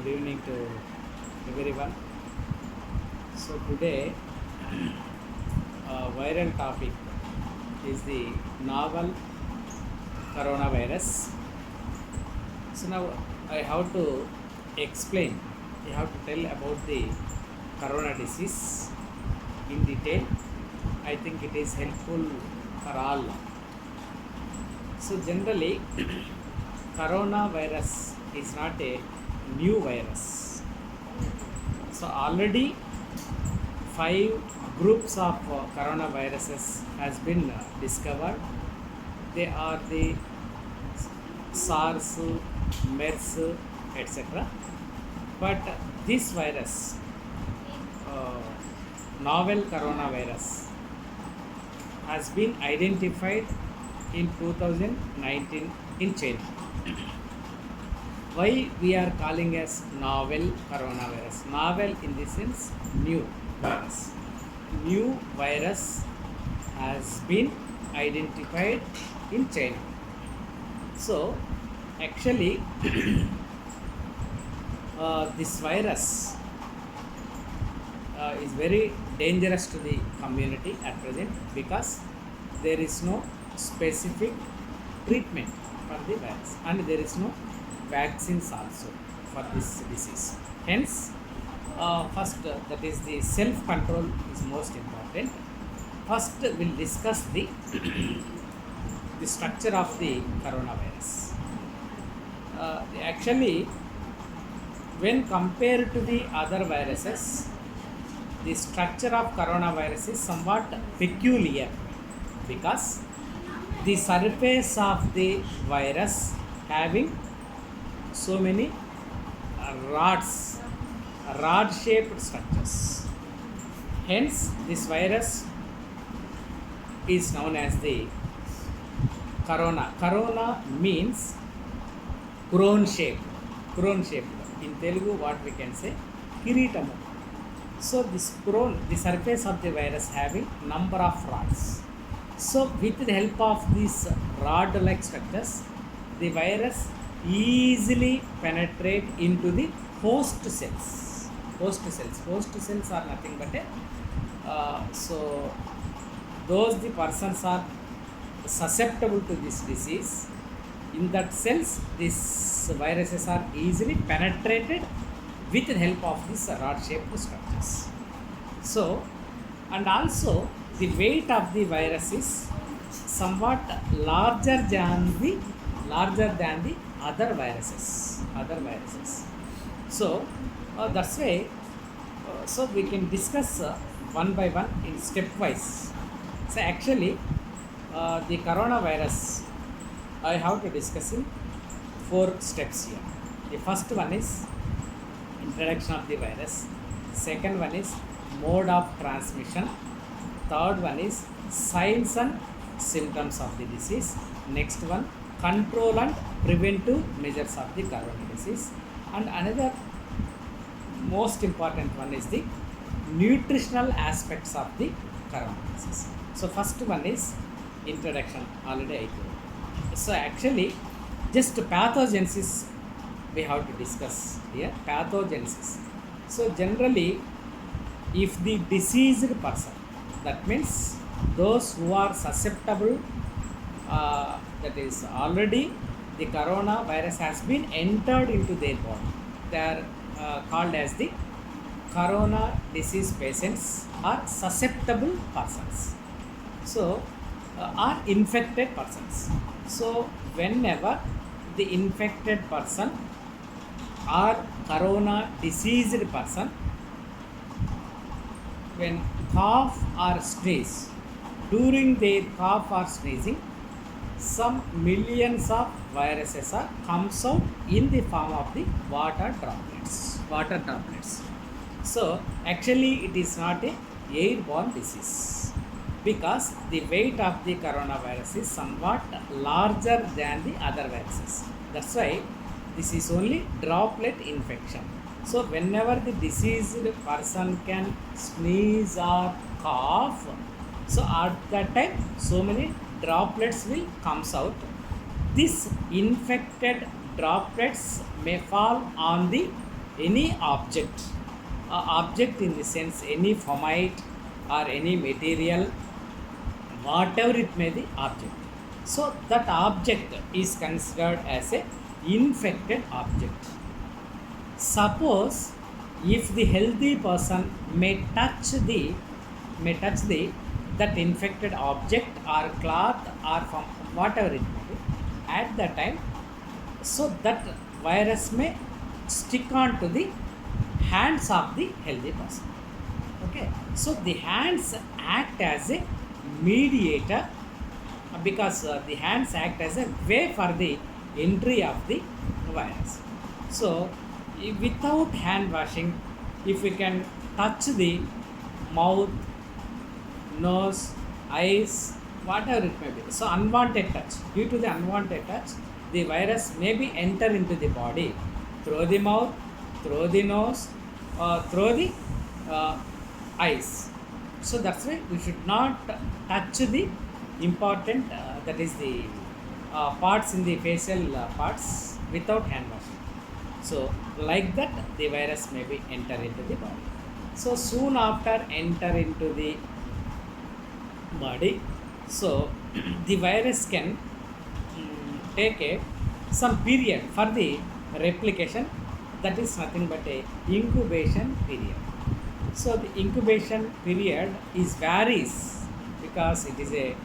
Good evening to everyone. So today, viral topic is the novel coronavirus. So now I have to explain. I have to tell about the corona disease in detail. I think it is helpful for all. So generally, coronavirus is not a new virus. So already five groups of coronaviruses has been discovered. They are the SARS, MERS, etc. But this virus, uh, novel coronavirus, has been identified in 2019 in China. Why we are calling as novel coronavirus? Novel in the sense new virus. New virus has been identified in China. So actually this virus is very dangerous to the community at present because there is no specific treatment for the virus and there is no vaccines also for this disease. Hence, first that is the self-control is most important. First, we'll discuss the the structure of the coronavirus. Actually, when compared to the other viruses, the structure of coronavirus is somewhat peculiar because the surface of the virus having so many rod shaped structures. Hence, this virus is known as the corona. Corona means crown shaped. Crown shaped. In Telugu, what we can say, kiritamu. So this crown, the surface of the virus having number of rods. So with the help of these rod-like structures, the virus easily penetrate into the host cells. Host cells are nothing but so those the persons are susceptible to this disease. In that cells, these viruses are easily penetrated with the help of these rod-shaped structures. So, and also the weight of the virus is somewhat larger than the other viruses. So that's why. So we can discuss one by one in stepwise. So actually, the coronavirus I have to discuss in 4 steps here. The first one is introduction of the virus. Second one is mode of transmission. Third one is signs and symptoms of the disease. Next one, control and preventive measures of the corona disease. And another most important one is the nutritional aspects of the corona disease. So first one is introduction. Already I told. So actually, just pathogenesis we have to discuss here. Pathogenesis. So generally, if the diseased person, that means those who are susceptible, that is already the coronavirus has been entered into their body. They are called as the corona disease patients or susceptible persons. So, are infected persons. So, whenever the infected person or corona diseased person, when cough or sneeze, during their cough or sneezing, some millions of viruses are comes out in the form of the water droplets. So actually it is not a airborne disease because the weight of the coronavirus is somewhat larger than the other viruses. That's why this is only droplet infection. So whenever the diseased person can sneeze or cough, so at that time so many droplets will comes out. These infected droplets may fall on the any object, object in the sense any format or any material, whatever it may be object. So that object is considered as a infected object. Suppose if the healthy person may touch the that infected object or cloth or from whatever it may be at that time, so that virus may stick on to the hands of the healthy person. Okay, so the hands act as a mediator, because the hands act as a way for the entry of the virus. So without hand washing, if we can touch the mouth, nose, eyes, whatever it may be, so unwanted touch, due to the unwanted touch, the virus may be enter into the body through the mouth, through the nose, through the uh, eyes. So that's why we should not touch the important, that is the parts in the facial parts without hand washing. So like that the virus may be enter into the body. So soon after enter into the body, so the virus can take some period for the replication, that is nothing but a incubation period. So the incubation period is varies, because it is a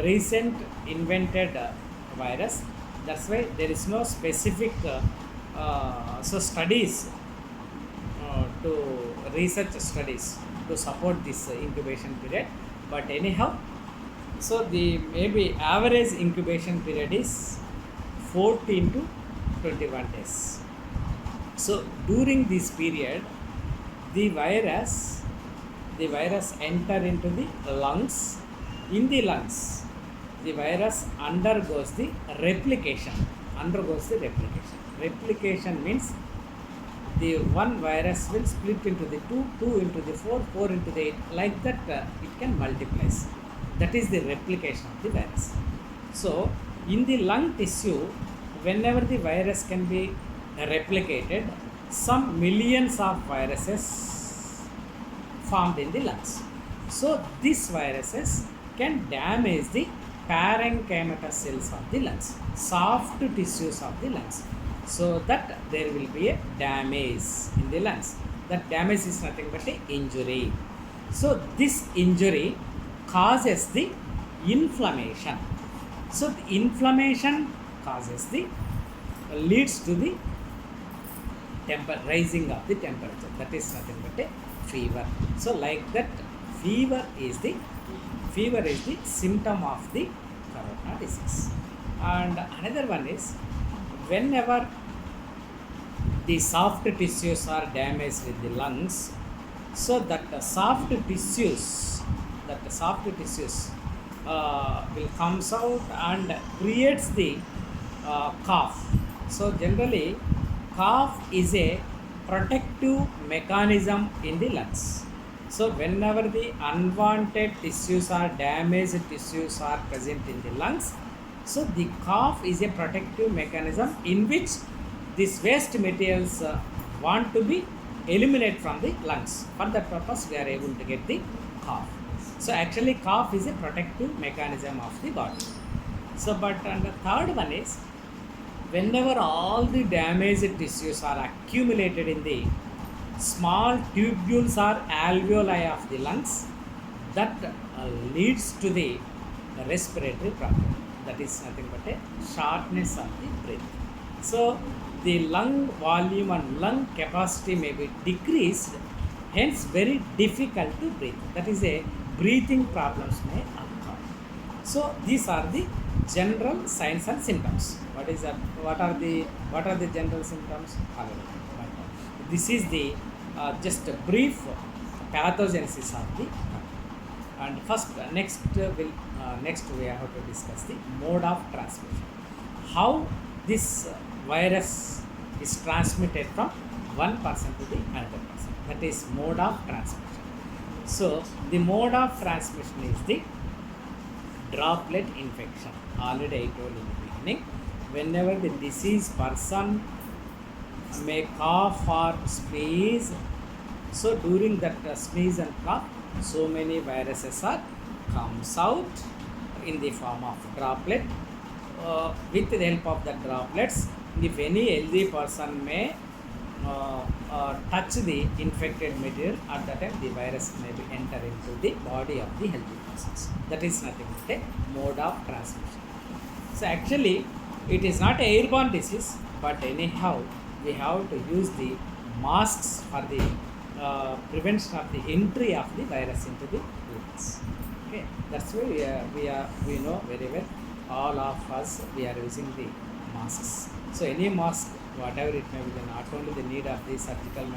recent invented virus. That's why there is no specific so studies, to research studies to support this incubation period. But anyhow, so the maybe average incubation period is 14 to 21 days. So during this period, the virus enter into the lungs. In the lungs, the virus undergoes the replication. Replication means the one virus will split into the two into the four into the 8, like that it can multiply. That is the replication of the virus. So in the lung tissue, whenever the virus can be replicated, some millions of viruses formed in the lungs. So these viruses can damage the parenchymatous cells of the lungs, soft tissues of the lungs, so that there will be a damage in the lungs. That damage is nothing but a injury. So this injury causes the inflammation. So the inflammation leads to the rising of the temperature. That is nothing but a fever. So like that, fever is the symptom of the corona disease. And another one is, whenever the soft tissues are damaged with the lungs, so that the soft tissues will comes out and creates the cough. So generally, cough is a protective mechanism in the lungs. So whenever the unwanted tissues or damaged tissues are present in the lungs, so the cough is a protective mechanism in which these waste materials want to be eliminated from the lungs. For that purpose, we are able to get the cough. So actually, cough is a protective mechanism of the body. So, and the third one is, whenever all the damaged tissues are accumulated in the small tubules or alveoli of the lungs, that leads to the respiratory problem. That is nothing but a shortness of the breath. So the lung volume and lung capacity may be decreased, hence very difficult to breathe. That is a breathing problems may occur. So these are the general signs and symptoms. What are the general symptoms? This is the just a brief pathogenesis of the corona. And next we have to discuss the mode of transmission. How this virus is transmitted from one person to the another person. That is mode of transmission. So the mode of transmission is the droplet infection. Already I told in the beginning, whenever the diseased person may cough or sneeze. So during that sneeze and cough, so many viruses are comes out in the form of droplet. With the help of the droplets, if any healthy person may touch the infected material, at that time the virus may be enter into the body of the healthy persons. That is nothing but a mode of transmission. So actually, it is not a airborne disease, but anyhow, we have to use the masks for the prevention of the entry of the virus into the humans. Okay, that's why we know very well. All of us we are using the masks. So any mask, whatever it may be, not only the need of the surgical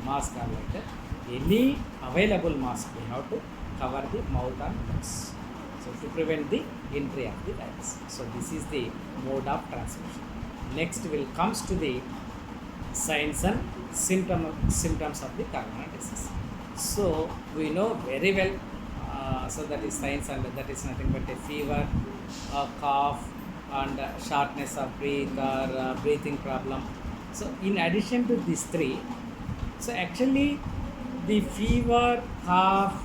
mask or like that. Any available mask we have to cover the mouth and nose. So to prevent the entry of the virus. So this is the mode of transmission. Next will comes to the signs and symptoms of the corona disease. So we know very well. So that is signs, and that is nothing but a fever, cough, and shortness of breath or breathing problem. So in addition to these three, so actually the fever, cough,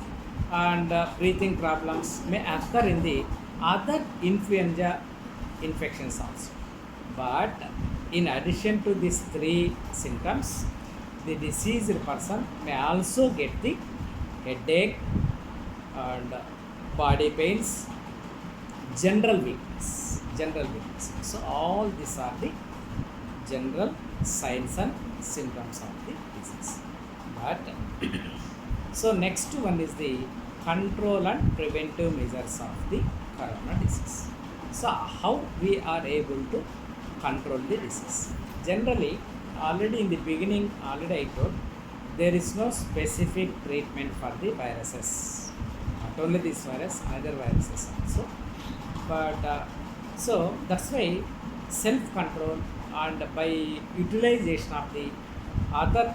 and breathing problems may occur in the other influenza infections also. But in addition to these three symptoms, the diseased person may also get the headache and body pains, general weakness. So all these are the general signs and symptoms of the disease. But so next one is the control and preventive measures of the corona disease. So how we are able to control the disease? Generally, already in the beginning, already I told, there is no specific treatment for the viruses. Not only this virus, other viruses also. But so that's why self-control and by utilization of the other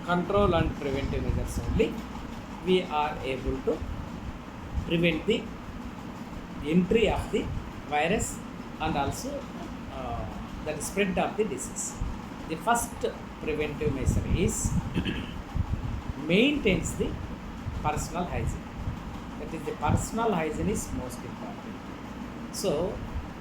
control and preventive measures only, we are able to prevent the entry of the virus and also the spread of the disease. The first preventive measure is maintains the personal hygiene. That is, the personal hygiene is most important. So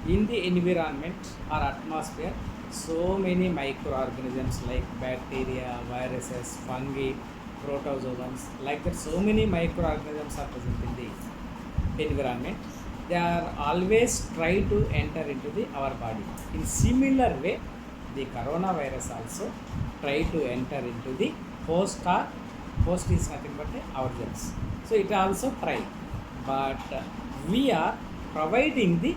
in the environment or atmosphere, so many microorganisms like bacteria, viruses, fungi, protozoans, like that, so many microorganisms are present in the environment. They are always try to enter into our body. In similar way, the coronavirus also try to enter into the host, or host is nothing but ourselves. So it also try, but we are providing the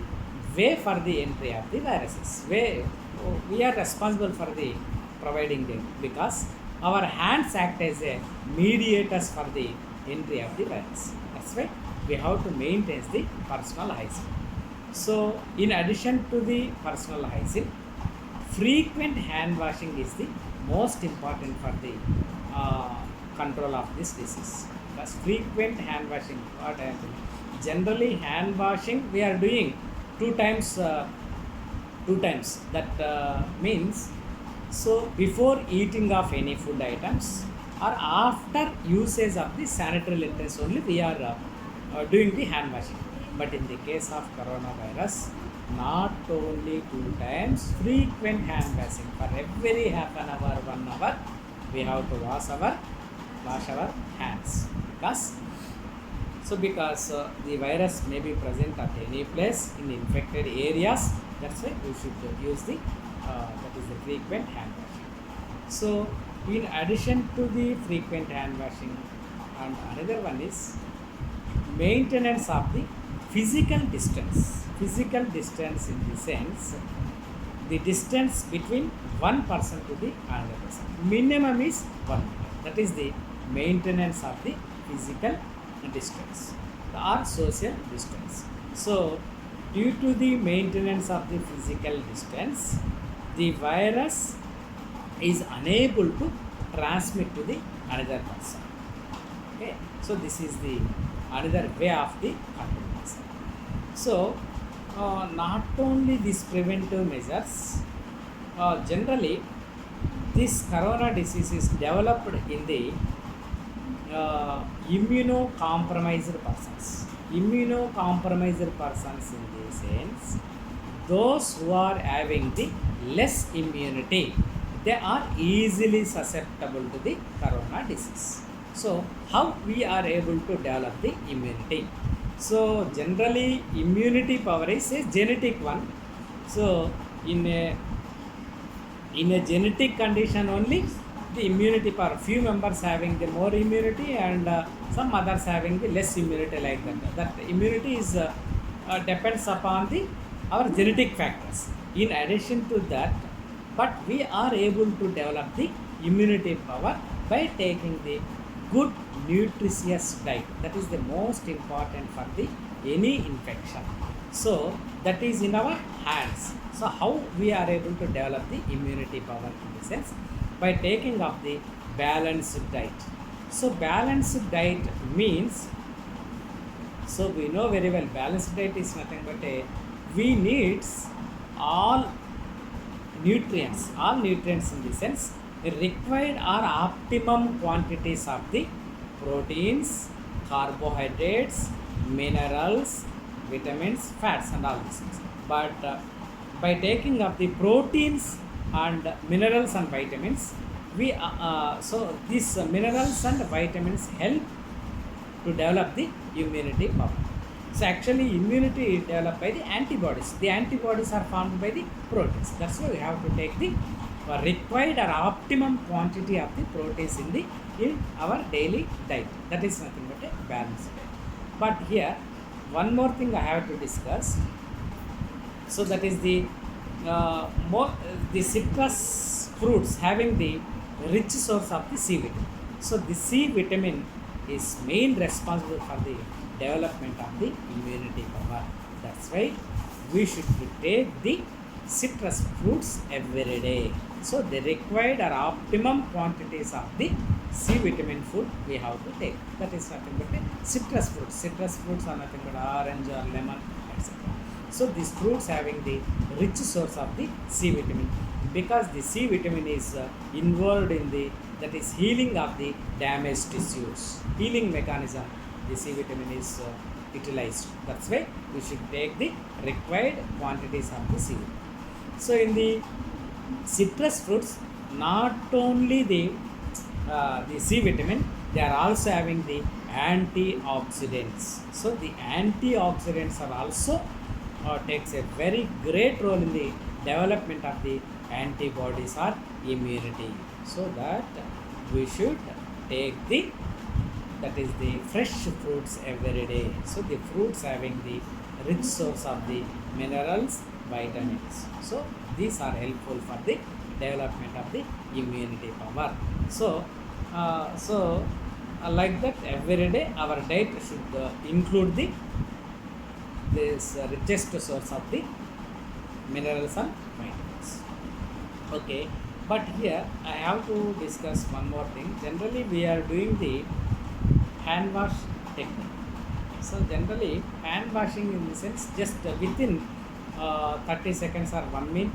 way for the entry of the viruses. We are responsible for the providing them, because our hands act as a mediators for the entry of the virus. That's why we have to maintain the personal hygiene. So in addition to the personal hygiene, frequent hand washing is the most important for the control of this disease. Because frequent hand washing, what I am doing? Generally hand washing we are doing two times. That means, so before eating of any food items or after usage of the sanitary utensils only we are doing the hand washing. But in the case of coronavirus, not only two times, frequent hand washing. For every half an hour, 1 hour, we have to wash our hands. Because the virus may be present at any place in infected areas. That's why we should use the that is the frequent hand washing. So in addition to the frequent hand washing, and another one is maintenance of the physical distance. Physical distance in the sense, the distance between one person to the another person. Minimum is 1 meter. That is the maintenance of the physical distance or social distance. So due to the maintenance of the physical distance, the virus is unable to transmit to the another person. Okay, so this is the another way of the control measure. So not only these preventive measures, Generally, this corona disease is developed in the immunocompromised persons. Immunocompromised persons in the sense, those who are having the less immunity, they are easily susceptible to the corona disease. So how we are able to develop the immunity? So generally immunity power is a genetic one. So in a genetic condition only, the immunity power, few members having the more immunity and some others having the less immunity, like that immunity is depends upon the our genetic factors. In addition to that, but we are able to develop the immunity power by taking the good nutritious diet. That is the most important for the any infection. So that is in our hands. So how we are able to develop the immunity power in the sense, by taking up the balanced diet. So balanced diet means, so we know very well balanced diet is nothing but a, we needs all nutrients in the sense, required are optimum quantities of the proteins, carbohydrates, minerals, vitamins, fats and all these things. But by taking up the proteins and minerals and vitamins, we so these minerals and vitamins help to develop the immunity power. So actually immunity is developed by the antibodies. The antibodies are formed by the proteins. That's why we have to take the required or optimum quantity of the proteins in our daily diet. That is nothing but a balanced diet. But here one more thing I have to discuss. So that is the the citrus fruits having the rich source of the C vitamin. So the C vitamin is main responsible for the development of the immunity power. That's why we should take the citrus fruits every day. So the required or optimum quantities of the C vitamin food we have to take. That is nothing but citrus fruits. Citrus fruits are nothing but orange or lemon, etc. So these fruits having the rich source of the C vitamin, because the C vitamin is involved in the, that is healing of the damaged tissues, healing mechanism. The C vitamin is utilized. That's why we should take the required quantities of the C vitamin. So in the citrus fruits, not only the C vitamin, they are also having the antioxidants. So the antioxidants are also takes a very great role in the development of the antibodies or immunity. So that we should take the, that is the fresh fruits every day. So the fruits having the rich source of the minerals, vitamins. So these are helpful for the development of the immunity power. So like that every day our diet should include the this richest source of the minerals and vitamins. Okay, but here I have to discuss one more thing. Generally we are doing the hand wash technique. So generally hand washing in the sense, just within 30 seconds or 1 minute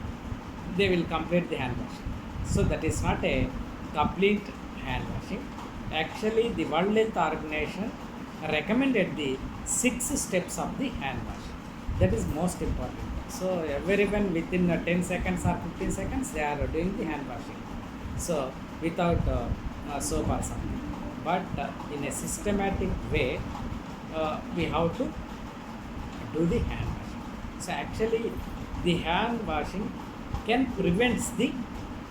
they will complete the hand washing. So that is not a complete hand washing. Actually the World Health Organization recommended the 6 steps of the hand washing. That is most important. So everyone within 10 seconds or 15 seconds they are doing the hand washing. So without soap or something. But in a systematic way, we have to do the hand washing. So actually the hand washing can prevent the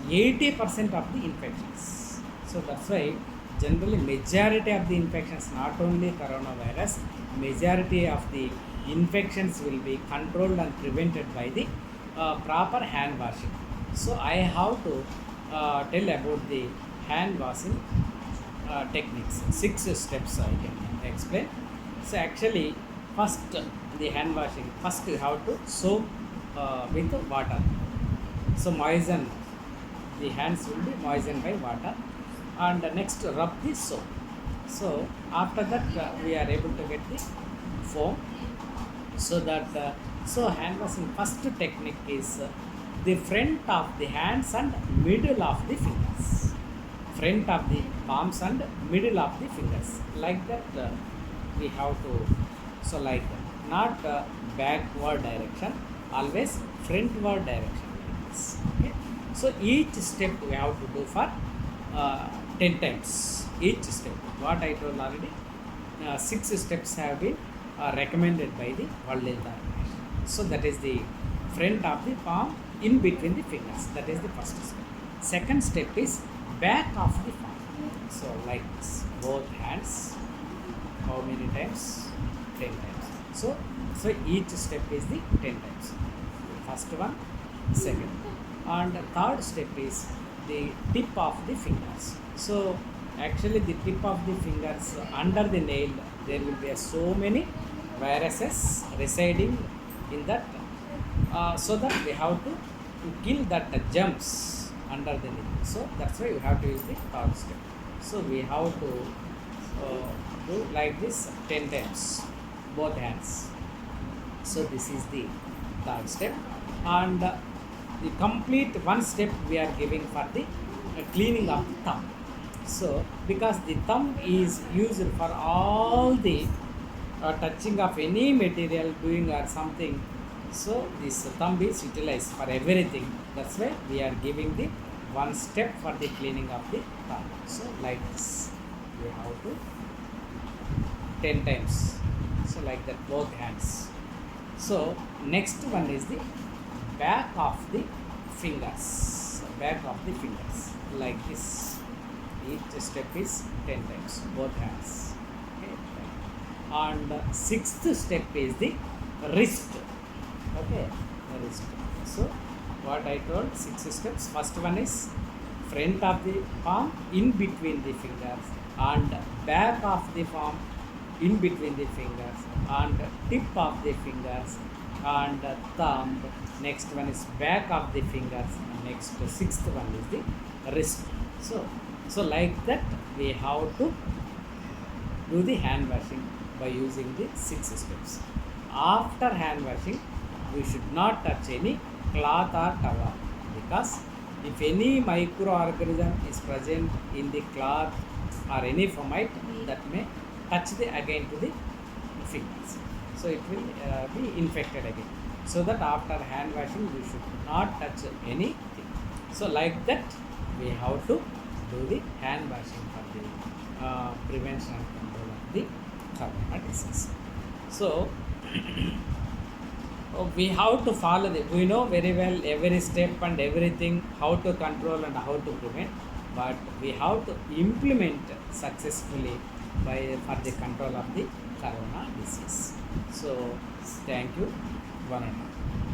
80% of the infections. So that's why generally majority of the infections, not only coronavirus, majority of the infections will be controlled and prevented by the proper hand washing. So I have to tell about the hand washing techniques. 6 steps I can explain. So actually first the hand washing, first you have to soak with water. So moisten, the hands will be moistened by water, and next rub the soap. So after that we are able to get the foam. So that so hand washing first technique is the front of the hands and middle of the fingers. Front of the palms and middle of the fingers. Like that, we have to, so like that. Not backward direction, always frontward direction. Like this. Okay. So each step we have to do for 10 times. Each step. What I told already, 6 steps have been recommended by the World Health Organization. So that is the front of the palm in between the fingers. That is the first step. Second step is back of the palm. So like this, both hands. How many times? 10 times. So each step is the 10 times. First one, second, and third step is the tip of the fingers. So actually the tip of the fingers under the nail, there will be so many viruses residing in that, so that we have to kill that germs under the nail. So that's why we have to use the third step. So we have to do like this 10 times, both hands. So this is the third step, and the complete one step we are giving for the cleaning of the thumb. So because the thumb is used for all the touching of any material, doing or something, so this thumb is utilized for everything. That's why we are giving the one step for the cleaning of the thumb. So like this, we have to 10 times. So like that, both hands. So next one is the back of the fingers. Back of the fingers, like this. Each step is 10 times, both hands. Okay. And sixth step is the wrist. Okay, the wrist. So what I told, 6 steps. First one is front of the palm in between the fingers, and back of the palm in between the fingers, and tip of the fingers, and thumb. Next one is back of the fingers. Next, sixth one is the wrist. So like that, we have to do the hand washing by using the 6 steps. After hand washing, we should not touch any cloth or towel, because if any microorganism is present in the cloth or any fomite, that may touch the again to the fingers. So it will be infected again. So that after hand washing, we should not touch anything. So like that, we have to do the hand washing for the prevention and control of the corona disease. So we have to follow the, we know very well every step and everything, how to control and how to prevent, but we have to implement successfully for the control of the corona disease. So thank you, one and all.